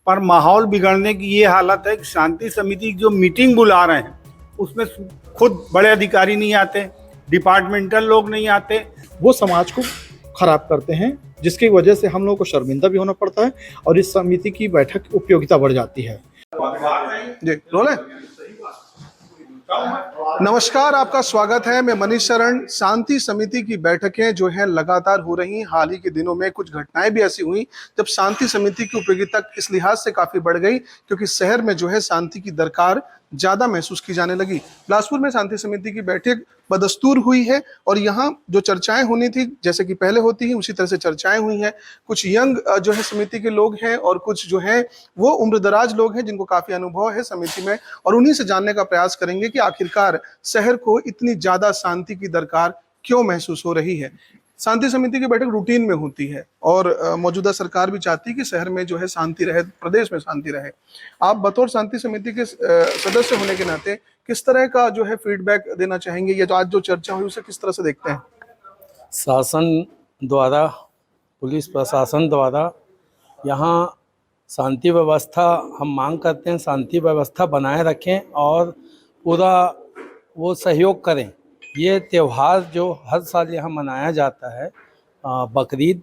पर माहौल बिगड़ने की ये हालत है कि शांति समिति की जो मीटिंग बुला रहे हैं उसमें खुद बड़े अधिकारी नहीं आते, डिपार्टमेंटल लोग नहीं आते, वो समाज को खराब करते हैं, जिसकी वजह से हम लोगों को शर्मिंदा भी होना पड़ता है और इस समिति की बैठक की उपयोगिता बढ़ जाती है। जी रोले। नमस्कार, आपका स्वागत है। मैं मनीष शरण। शांति समिति की बैठकें जो है लगातार हो रही। हाल ही के दिनों में कुछ घटनाएं भी ऐसी हुई जब शांति समिति की उपयोगिता इस लिहाज से काफी बढ़ गई क्योंकि शहर में जो है शांति की दरकार ज्यादा महसूस की जाने लगी। बिलासपुर में शांति समिति की बैठक बदस्तूर हुई है और यहाँ जो चर्चाएं होनी थी जैसे कि पहले होती है उसी तरह से चर्चाएं हुई हैं। कुछ यंग जो है समिति के लोग हैं और कुछ जो है वो उम्रदराज लोग हैं जिनको काफी अनुभव है समिति में, और उन्हीं से जानने का प्रयास करेंगे कि आखिरकार शहर को इतनी ज्यादा शांति की दरकार क्यों महसूस हो रही है। शांति समिति की बैठक रूटीन में होती है और मौजूदा सरकार भी चाहती है कि शहर में जो है शांति रहे, प्रदेश में शांति रहे। आप बतौर शांति समिति के सदस्य होने के नाते किस तरह का जो है फीडबैक देना चाहेंगे, या जो आज जो चर्चा हुई उसे किस तरह से देखते हैं? शासन द्वारा, पुलिस प्रशासन द्वारा यहाँ शांति व्यवस्था हम मांग करते हैं, शांति व्यवस्था बनाए रखें और पूरा वो सहयोग करें। ये त्यौहार जो हर साल यहाँ मनाया जाता है बकरीद,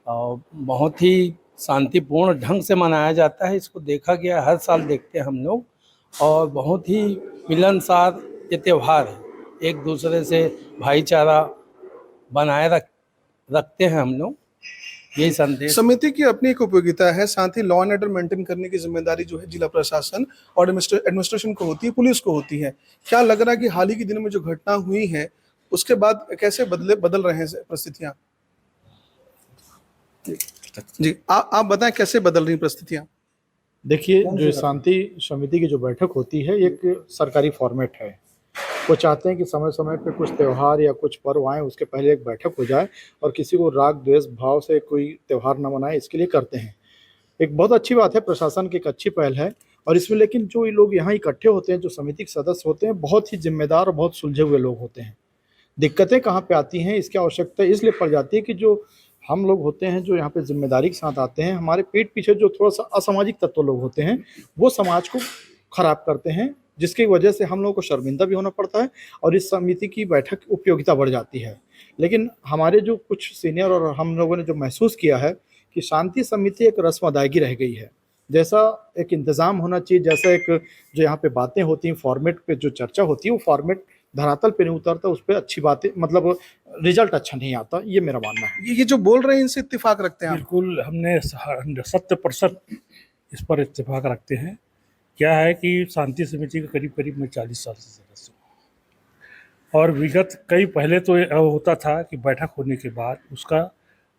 बहुत ही शांतिपूर्ण ढंग से मनाया जाता है। इसको देखा गया, हर साल देखते हैं हम लोग, और बहुत ही मिलनसार ये त्यौहार है। एक दूसरे से भाईचारा बनाए रखते हैं हम लोग, यही संदेश। समिति की अपनी एक उपयोगिता है, साथ ही लॉ एंड ऑर्डर मेंटेन करने की जिम्मेदारी जो है जिला प्रशासन और एडमिनिस्ट्रेशन को होती है, पुलिस को होती है। क्या लग रहा है कि हाल ही के दिनों में जो घटना हुई है उसके बाद कैसे बदल रहे हैं परिस्थितियां? जी आप बताएं कैसे बदल रही परिस्थितियां? देखिए, जो शांति समिति की जो बैठक होती है एक सरकारी फॉर्मेट है। वो चाहते हैं कि समय समय पे कुछ त्यौहार या कुछ पर्व आए उसके पहले एक बैठक हो जाए और किसी को राग द्वेष भाव से कोई त्यौहार न मनाए, इसके लिए करते हैं। एक बहुत अच्छी बात है, प्रशासन की एक अच्छी पहल है। और इसमें लेकिन जो लोग यहाँ इकट्ठे होते हैं, जो समिति के सदस्य होते हैं, बहुत ही जिम्मेदार और बहुत सुलझे हुए लोग होते हैं। दिक्कतें कहाँ पे आती हैं, इसकी आवश्यकता इसलिए पड़ जाती है कि जो हम लोग होते हैं जो यहाँ पे जिम्मेदारी के साथ आते हैं, हमारे पीठ पीछे जो थोड़ा सा असामाजिक तत्व लोग होते हैं वो समाज को खराब करते हैं, जिसकी वजह से हम लोगों को शर्मिंदा भी होना पड़ता है और इस समिति की बैठक उपयोगिता बढ़ जाती है। लेकिन हमारे जो कुछ सीनियर और हम लोगों ने जो महसूस किया है कि शांति समिति एक रस्म अदायगी रह गई है। जैसा एक इंतज़ाम होना चाहिए, जैसा एक जो यहाँ पे बातें होती हैं, फॉर्मेट पे जो चर्चा होती है वो फॉर्मेट धरातल पे नहीं उतरता, उस पर अच्छी बातें, मतलब रिजल्ट अच्छा नहीं आता, ये मेरा मानना है। ये जो बोल रहे हैं इनसे इत्तेफाक रखते हैं आप? बिल्कुल, हमने 100% इस पर इत्तेफाक रखते हैं। क्या है कि शांति समिति के करीब मैं 40 साल से सदस्य हूँ और विगत कई पहले तो होता था कि बैठक होने के बाद उसका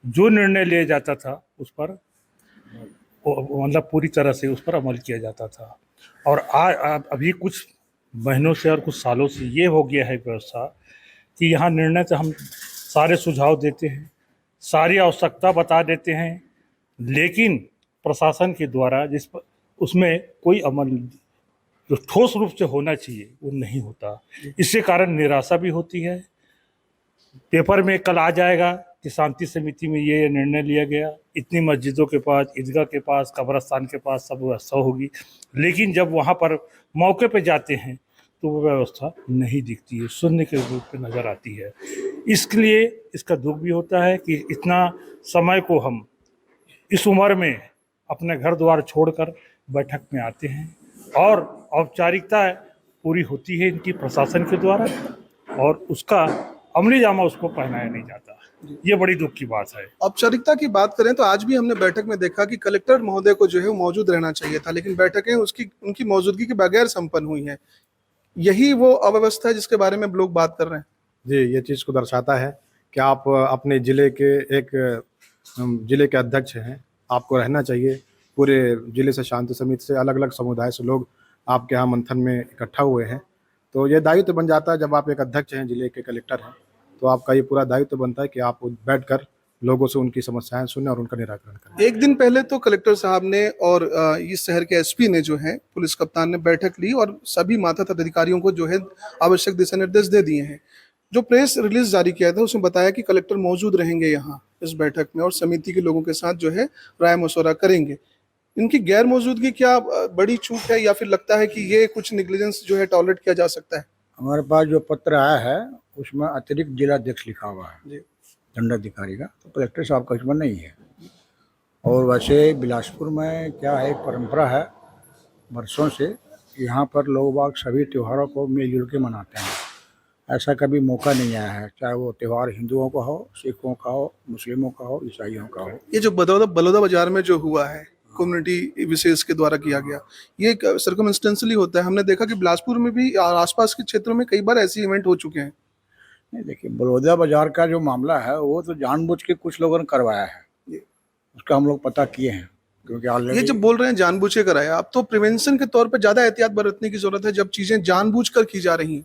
जो निर्णय लिया जाता था उस पर मतलब पूरी तरह से उस पर अमल किया जाता था। और अभी कुछ महीनों से और कुछ सालों से ये हो गया है व्यवस्था कि यहाँ निर्णय से हम सारे सुझाव देते हैं, सारी आवश्यकता बता देते हैं, लेकिन प्रशासन के द्वारा जिस पर उसमें कोई अमल जो ठोस रूप से होना चाहिए वो नहीं होता। इससे कारण निराशा भी होती है। पेपर में कल आ जाएगा कि शांति समिति में ये निर्णय लिया गया, इतनी मस्जिदों के पास, ईदगाह के पास, कब्रस्तान के पास सब व्यवस्था होगी, लेकिन जब वहाँ पर मौके पे जाते हैं तो वो व्यवस्था नहीं दिखती है, शून्य के रूप में नज़र आती है। इसके लिए इसका दुख भी होता है कि इतना समय को हम इस उम्र में अपने घर द्वार छोड़कर बैठक में आते हैं और औपचारिकता पूरी होती है इनकी प्रशासन के द्वारा और उसका अमली जामा उसको पहनाया नहीं जाता। ये बड़ी दुख की बात है। औपचारिकता की बात करें तो आज भी हमने बैठक में देखा कि कलेक्टर महोदय को जो है मौजूद रहना चाहिए था, लेकिन बैठकें उनकी मौजूदगी के बगैर संपन्न हुई हैं। यही वो अव्यवस्था है जिसके बारे में लोग बात कर रहे हैं। जी, ये चीज़ को दर्शाता है कि आप अपने जिले के अध्यक्ष हैं, आपको रहना चाहिए। पूरे जिले से, शांति समिति से, अलग अलग समुदाय से लोग आपके यहाँ मंथन में इकट्ठा हुए हैं, तो ये दायित्व बन जाता है। जब आप एक अध्यक्ष हैं, जिले के कलेक्टर हैं, तो आपका ये पूरा दायित्व बनता है कि आप बैठकर लोगों से उनकी समस्याएं सुने और उनका निराकरण करें। एक दिन पहले तो कलेक्टर साहब ने और इस शहर के एसपी ने जो है, पुलिस कप्तान ने बैठक ली और सभी मातहत अधिकारियों को जो है आवश्यक दिशा निर्देश दे दिए हैं। जो प्रेस रिलीज जारी किया था उसमें बताया कि कलेक्टर मौजूद रहेंगे यहाँ इस बैठक में और समिति के लोगों के साथ जो है राय मशवरा करेंगे। इनकी गैर मौजूदगी क्या बड़ी चूक है, या फिर लगता है कि ये कुछ निग्लिजेंस जो है टॉलरेट किया जा सकता है? हमारे पास जो पत्र आया है उसमें अतिरिक्त जिलाध्यक्ष लिखा हुआ है जी। दंडाधिकारी का, तो कलेक्टर साहब का इसमें नहीं है। और वैसे बिलासपुर में क्या है, परंपरा है वर्षों से, यहाँ पर लोग बाग सभी त्योहारों को मिलजुल के मनाते हैं। ऐसा कभी मौका नहीं आया है, चाहे वो त्यौहार हिंदुओं का हो, सिखों का हो, मुस्लिमों का हो, ईसाइयों का हो। ये जो बलौदा बाजार में जो हुआ है कम्युनिटी विशेष के द्वारा किया गया, ये सर्कमस्टेंशियली होता है। हमने देखा कि बिलासपुर में भी और आसपास के क्षेत्रों में कई बार ऐसे इवेंट हो चुके हैं। नहीं, देखिए बलौदा बाजार का जो मामला है वो तो जानबूझ के कुछ लोगों ने करवाया है, उसका हम लोग पता किए हैं। क्योंकि ये ऑलरेडी जब बोल रहे हैं जानबूझ के कराया, अब तो प्रिवेंशन के तौर पे ज्यादा एहतियात बरतने की जरूरत है जब चीजें जानबूझकर की जा रही हैं।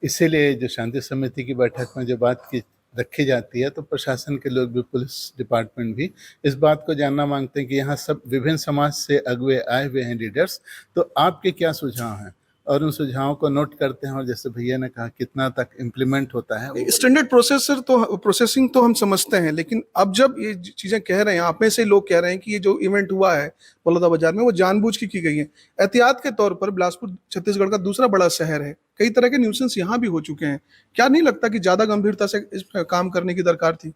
इसीलिए जो शांति समिति की बैठक में जो बात की रखी जाती है, तो प्रशासन के लोग भी, पुलिस डिपार्टमेंट भी इस बात को जानना मांगते हैं कि यहाँ सब विभिन्न समाज से अगुए आए हुए हैं लीडर्स, तो आपके क्या सुझाव हैं, और उन सुझावों को नोट करते हैं। और जैसे भैया ने कहा कितना तक इम्प्लीमेंट होता है, स्टैंडर्ड प्रोसेसिंग तो हम समझते हैं, लेकिन अब जब ये चीजें कह रहे हैं, आप में से लोग कह रहे हैं कि ये जो इवेंट हुआ है बलौदा बाजार में वो जानबूझ की गई है। एहतियात के तौर पर बिलासपुर छत्तीसगढ़ का दूसरा बड़ा शहर है, कई तरह के न्यूसेंस यहाँ भी हो चुके हैं। क्या नहीं लगता कि ज्यादा गंभीरता से इस पर काम करने की दरकार थी?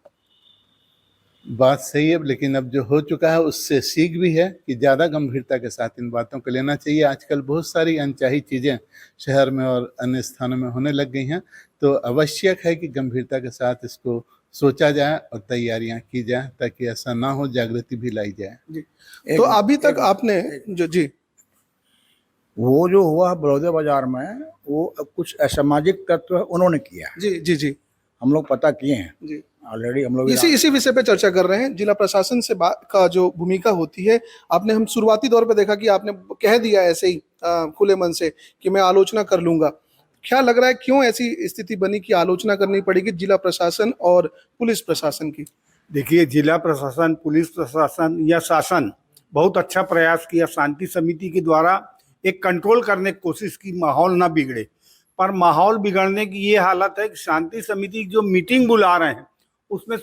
बात सही है, लेकिन अब जो हो चुका है उससे सीख भी है कि ज़्यादा गंभीरता के साथ इन बातों को लेना चाहिए। आजकल बहुत सारी अनचाही चीज़ें शहर में और अन्य स्थानों में होने लग गई हैं, तो आवश्यक है कि गंभीरता के साथ इसको सोचा जाए और तैयारियां की जाए, ताकि ऐसा ना हो, जागृति भी लाई जाए। जी। तो अभी तक आपने जो जी वो जो हुआ बलौदा बाजार में, वो कुछ असामाजिक तत्व उन्होंने किया है, जी जी जी हम लोग पता किए हैं जी ऑलरेडी। हम लोग इसी विषय पे चर्चा कर रहे हैं। जिला प्रशासन से बात का जो भूमिका होती है, आपने हम शुरुआती दौर पे देखा कि आपने कह दिया ऐसे ही खुले मन से कि मैं आलोचना कर लूंगा। क्या लग रहा है, क्यों ऐसी स्थिति बनी कि आलोचना करनी पड़ेगी जिला प्रशासन और पुलिस प्रशासन की? देखिए, जिला प्रशासन, पुलिस प्रशासन या शासन बहुत अच्छा प्रयास किया शांति समिति के द्वारा एक कंट्रोल करने की कोशिश की, माहौल ना बिगड़े। पर माहौल बिगड़ने की ये हालत है कि शांति समिति जो मीटिंग बुला रहे हैं उसमें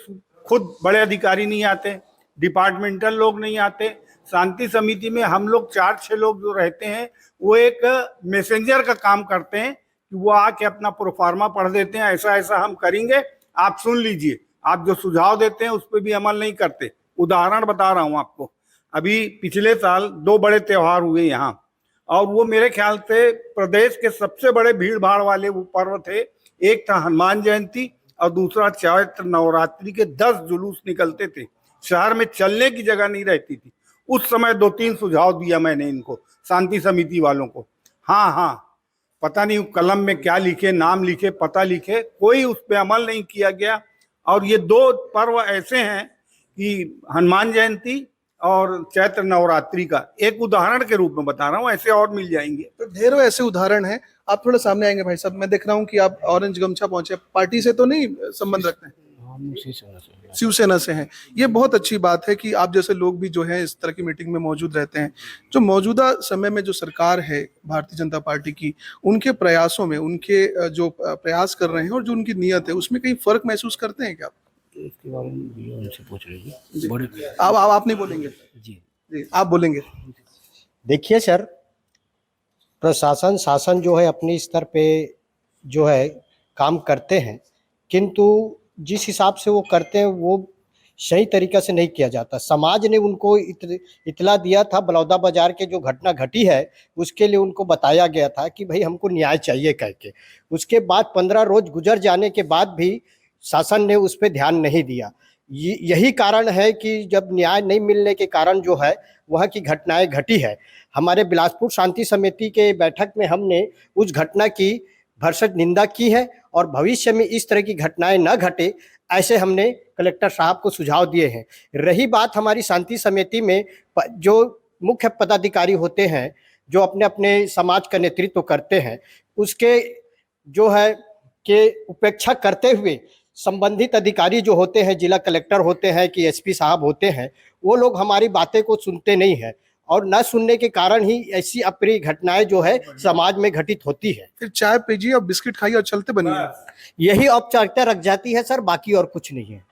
खुद बड़े अधिकारी नहीं आते, डिपार्टमेंटल लोग नहीं आते। शांति समिति में हम लोग 4-6 लोग जो रहते हैं वो एक मैसेंजर का काम करते हैं कि वो आके अपना प्रोफार्मा पढ़ देते हैं, ऐसा ऐसा हम करेंगे, आप सुन लीजिए। आप जो सुझाव देते हैं उस पर भी अमल नहीं करते। उदाहरण बता रहा हूँ आपको, अभी पिछले साल 2 बड़े त्योहार हुए यहाँ, और वो मेरे ख्याल से प्रदेश के सबसे बड़े भीड़ भाड़ वाले वो पर्व थे। एक था हनुमान जयंती और दूसरा चैत्र नवरात्रि के 10 जुलूस निकलते थे, शहर में चलने की जगह नहीं रहती थी। उस समय 2-3 सुझाव दिया मैंने इनको, शांति समिति वालों को। हाँ, पता नहीं कलम में क्या लिखे, नाम लिखे, पता लिखे, कोई उस पर अमल नहीं किया गया। और ये 2 पर्व ऐसे हैं कि हनुमान जयंती और चैत्र नवरात्रि का एक उदाहरण के रूप में बता रहा हूँ, ऐसे और मिल जाएंगे। तो ढेरों ऐसे उदाहरण हैं। आप थोड़ा सामने आएंगे भाई साहब? मैं देख रहा हूँ कि आप ऑरेंज गमछा पहुंचे, पार्टी से तो नहीं संबंध रखते हैं? शिवसेना से हैं। ये बहुत अच्छी बात है कि आप जैसे लोग भी जो है इस तरह की मीटिंग में मौजूद रहते हैं। जो मौजूदा समय में जो सरकार है भारतीय जनता पार्टी की, उनके प्रयासों में, उनके जो प्रयास कर रहे हैं और जो उनकी नीयत है, उसमें कहीं फर्क महसूस करते हैं क्या? इसके बारे में उनसे पूछ लीजिए। बड़े आप नहीं बोलेंगे? जी, आप बोलेंगे। देखिए सर, प्रशासन शासन जो है अपने स्तर पे जो है काम करते हैं, किंतु जिस हिसाब से वो करते हैं वो सही तरीक़ा से नहीं किया जाता। समाज ने उनको इतला दिया था, बलौदा बाजार के जो घटना घटी है उसके लिए उनको बताया गया था कि भाई हमको न्याय चाहिए कह के। उसके बाद 15 रोज गुजर जाने के बाद भी शासन ने उस पर ध्यान नहीं दिया। यही कारण है कि जब न्याय नहीं मिलने के कारण जो है वहाँ की घटनाएं घटी है। हमारे बिलासपुर शांति समिति के बैठक में हमने उस घटना की भरसक निंदा की है और भविष्य में इस तरह की घटनाएं न घटे, ऐसे हमने कलेक्टर साहब को सुझाव दिए हैं। रही बात हमारी शांति समिति में जो मुख्य पदाधिकारी होते हैं, जो अपने अपने समाज का नेतृत्व करते हैं, उसके जो है के उपेक्षा करते हुए संबंधित अधिकारी जो होते हैं, जिला कलेक्टर होते हैं कि एसपी साहब होते हैं, वो लोग हमारी बातें को सुनते नहीं हैं और न सुनने के कारण ही ऐसी अप्रिय घटनाएं जो है समाज में घटित होती है। फिर चाय पीजिए और बिस्किट खाइए और चलते बनिए। यही औपचारिकता रख जाती है सर, बाकी और कुछ नहीं है।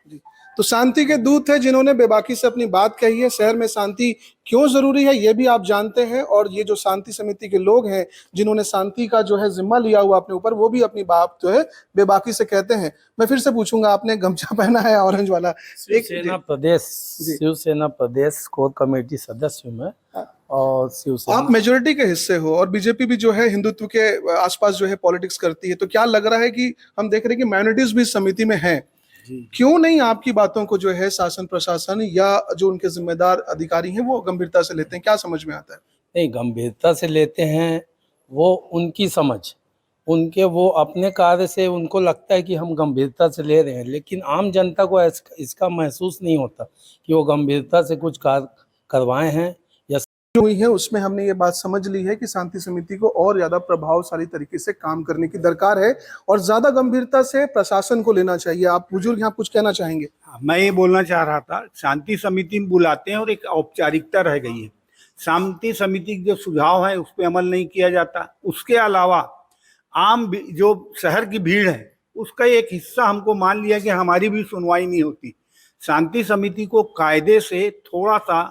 तो शांति के दूत है जिन्होंने बेबाकी से अपनी बात कही है। शहर में शांति क्यों जरूरी है ये भी आप जानते हैं, और ये जो शांति समिति के लोग हैं जिन्होंने शांति का जो है जिम्मा लिया हुआ अपने ऊपर, वो भी अपनी बात जो है बेबाकी से कहते हैं। मैं फिर से पूछूंगा, आपने गमछा पहना है ऑरेंज वाला, शिवसेना प्रदेश कोर कमेटी सदस्य हूँ मैं, और शिवसेना आप मेजोरिटी के हिस्से हो, और बीजेपी भी जो है हिंदुत्व के आसपास जो है पॉलिटिक्स करती है, तो क्या लग रहा है कि हम देख रहे हैं कि माइनॉरिटीज भी इस समिति में हैं, क्यों नहीं आपकी बातों को जो है शासन प्रशासन या जो उनके जिम्मेदार अधिकारी हैं वो गंभीरता से लेते हैं? क्या समझ में आता है? नहीं, गंभीरता से लेते हैं वो उनकी समझ, उनके वो अपने कार्य से उनको लगता है कि हम गंभीरता से ले रहे हैं, लेकिन आम जनता को इसका महसूस नहीं होता कि वो गंभीरता से कुछ कार्य करवाए हैं या हुई है। उसमें हमने ये बात समझ ली है कि शांति समिति को और ज्यादा प्रभावशाली तरीके से काम करने की दरकार है और ज्यादा गंभीरता से प्रशासन को लेना चाहिए। आप बुजुर्ग यहाँ कुछ कहना चाहेंगे? मैं ये बोलना चाह रहा था, शांति समिति में बुलाते हैं और एक औपचारिकता रह गई है। शांति समिति के जो सुझाव है उस पर अमल नहीं किया जाता। उसके अलावा आम जो शहर की भीड़ है उसका एक हिस्सा हमको मान लिया कि हमारी भी सुनवाई नहीं होती। शांति समिति को कायदे से थोड़ा सा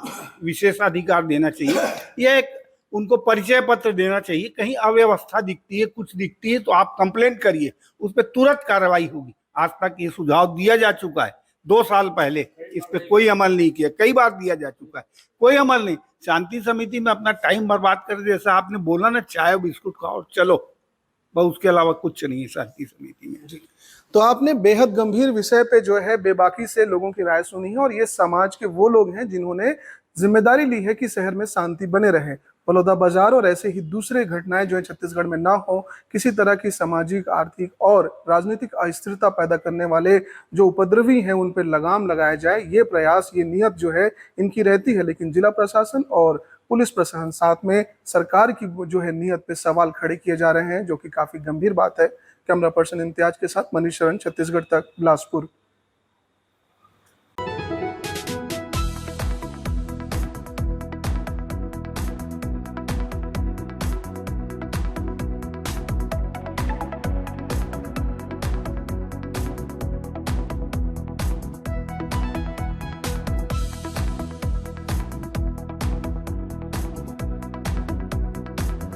विशेषाधिकार देना चाहिए, या एक उनको परिचय पत्र देना चाहिए। कहीं अव्यवस्था दिखती है, कुछ दिखती है तो आप कंप्लेंट करिए, उस पर तुरंत कार्रवाई होगी। आज तक ये सुझाव दिया जा चुका है, 2 साल पहले इस पे कोई अमल नहीं किया, कई बार दिया जा चुका है, कोई अमल नहीं। शांति समिति में अपना टाइम बर्बाद कर, जैसा आपने बोला ना, चाय बिस्कुट खाओ और चलो, बस उसके अलावा कुछ नहीं है शांति समिति में। तो आपने बेहद गंभीर विषय पे जो है बेबाकी से लोगों की राय सुनी है, और ये समाज के वो लोग हैं जिन्होंने जिम्मेदारी ली है कि शहर में शांति बने रहे। बलौदा बाजार और ऐसे ही दूसरे घटनाएं जो है छत्तीसगढ़ में ना हो, किसी तरह की सामाजिक, आर्थिक और राजनीतिक अस्थिरता पैदा करने वाले जो उपद्रवी हैं उन पर लगाम लगाया जाए, ये प्रयास, ये नियत जो है इनकी रहती है। लेकिन जिला प्रशासन और पुलिस प्रशासन, साथ में सरकार की जो है नियत पे सवाल खड़े किए जा रहे हैं, जो कि काफी गंभीर बात है। कैमरा पर्सन इम्तियाज के साथ मनीष शरण, छत्तीसगढ़ तक, बिलासपुर।